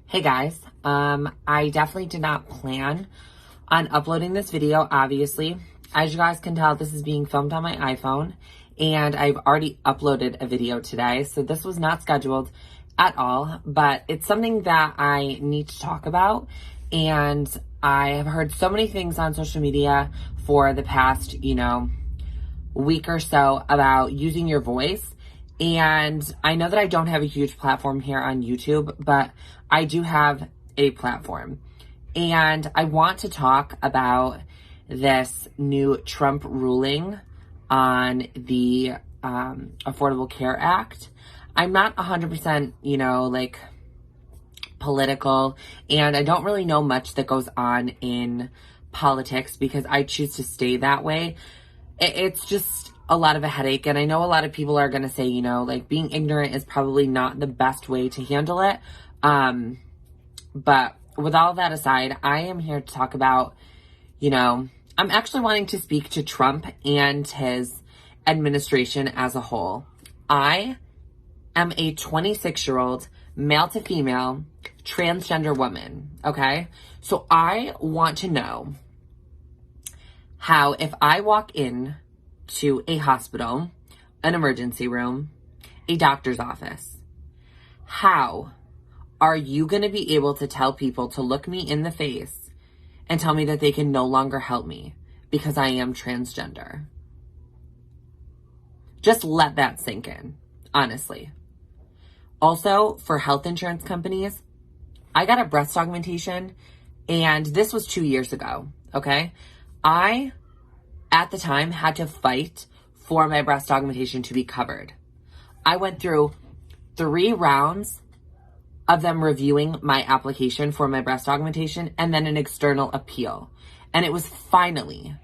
Hey guys, I definitely did not plan on uploading this video, obviously. As you guys can tell, this is being filmed on my iPhone, and I've already uploaded a video today, so this was not scheduled at all, but it's something that I need to talk about, and I have heard so many things on social media for the past, week or so about using your voice. And I know that I don't have a huge platform here on YouTube, but I do have a platform. And I want to talk about this new Trump ruling on the Affordable Care Act. I'm not 100%, political, and I don't really know much that goes on in politics because I choose to stay that way. It's just a lot of a headache, and I know a lot of people are going to say, being ignorant is probably not the best way to handle it. But with all that aside, I am here to talk about, I'm actually wanting to speak to Trump and his administration as a whole. I am a 26-year-old male to female transgender woman, okay? So I want to know how, if I walk in to a hospital, an emergency room, a doctor's office, how are you going to be able to tell people to look me in the face and tell me that they can no longer help me because I am transgender? Just let that sink in, honestly. Also, for health insurance companies, I got a breast augmentation, and this was 2 years ago, okay? I, at the time, had to fight for my breast augmentation to be covered. I went through 3 rounds of them reviewing my application for my breast augmentation and then an external appeal. And it was finally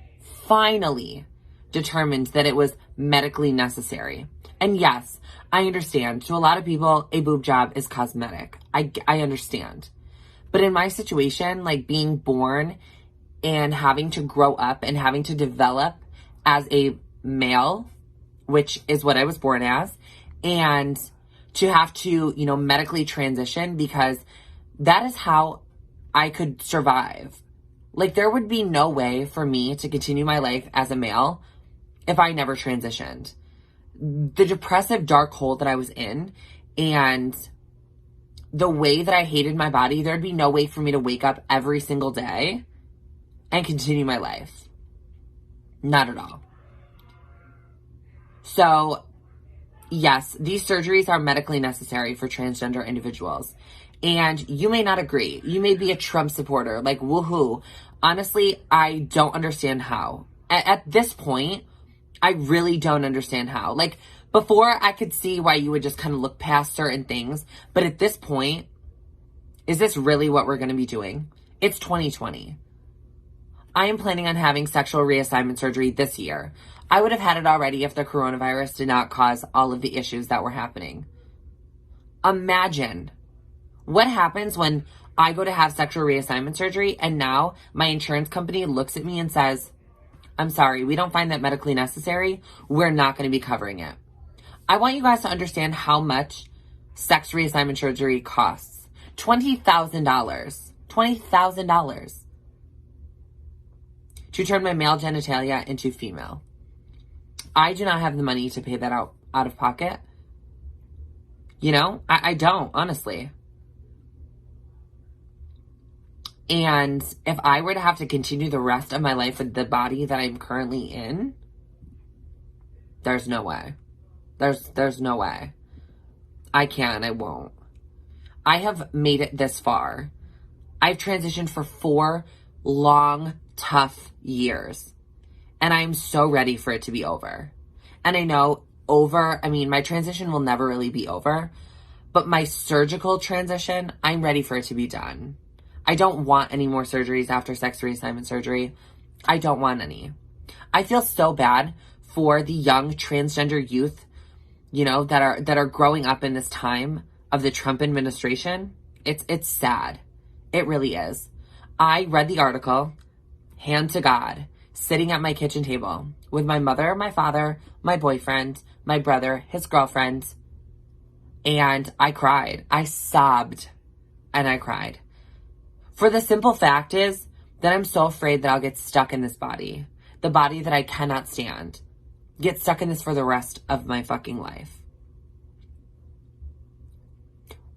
determined that it was medically necessary. And yes, I understand. To a lot of people, a boob job is cosmetic. I understand. But in my situation, being born and having to grow up and having to develop as a male, which is what I was born as, and to have to, medically transition, because that is how I could survive. There would be no way for me to continue my life as a male if I never transitioned. The depressive dark hole that I was in and the way that I hated my body, there'd be no way for me to wake up every single day and continue my life. Not at all. So, yes, these surgeries are medically necessary for transgender individuals. And you may not agree. You may be a Trump supporter, woohoo. Honestly, I don't understand how. At this point, I really don't understand how. Before, I could see why you would just kind of look past certain things. But at this point, is this really what we're going to be doing? It's 2020. I am planning on having sexual reassignment surgery this year. I would have had it already if the coronavirus did not cause all of the issues that were happening. Imagine what happens when I go to have sexual reassignment surgery and now my insurance company looks at me and says, I'm sorry, we don't find that medically necessary. We're not going to be covering it. I want you guys to understand how much sex reassignment surgery costs. $20,000. $20,000. To turn my male genitalia into female. I do not have the money to pay that out of pocket. I don't, honestly. And if I were to have to continue the rest of my life with the body that I'm currently in, there's no way. There's no way. I can't, I won't. I have made it this far. I've transitioned for 4 long, tough years. And I'm so ready for it to be over. And I know my transition will never really be over. But my surgical transition, I'm ready for it to be done. I don't want any more surgeries after sex reassignment surgery. I don't want any. I feel so bad for the young transgender youth, that are growing up in this time of the Trump administration. It's sad. It really is. I read the article, hand to God, sitting at my kitchen table with my mother, my father, my boyfriend, my brother, his girlfriend, and I cried. I sobbed. and I cried. For the simple fact is that I'm so afraid that I'll get stuck in this body. The body that I cannot stand. Get stuck in this for the rest of my fucking life.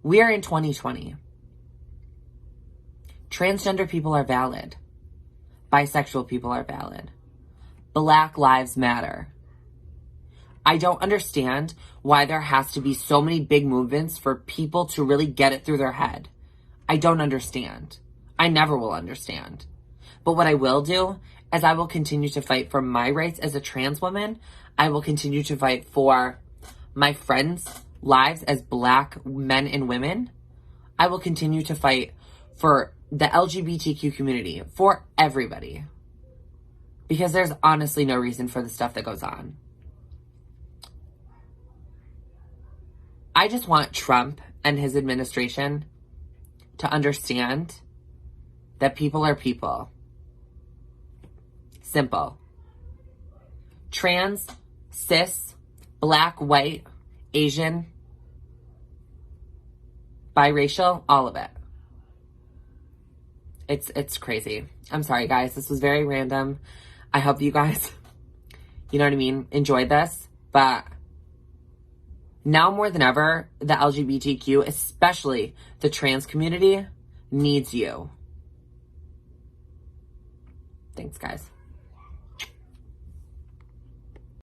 We are in 2020. Transgender people are valid. Bisexual people are valid. Black lives matter. I don't understand why there has to be so many big movements for people to really get it through their head. I don't understand. I never will understand. But what I will do is I will continue to fight for my rights as a trans woman. I will continue to fight for my friends' lives as Black men and women. I will continue to fight for the LGBTQ community, for everybody. Because there's honestly no reason for the stuff that goes on. I just want Trump and his administration to understand that people are people. Simple. Trans, cis, Black, white, Asian, biracial, all of it. It's crazy. I'm sorry, guys. This was very random. I hope you guys, you know what I mean, enjoyed this. But now more than ever, the LGBTQ, especially the trans community, needs you. Thanks, guys.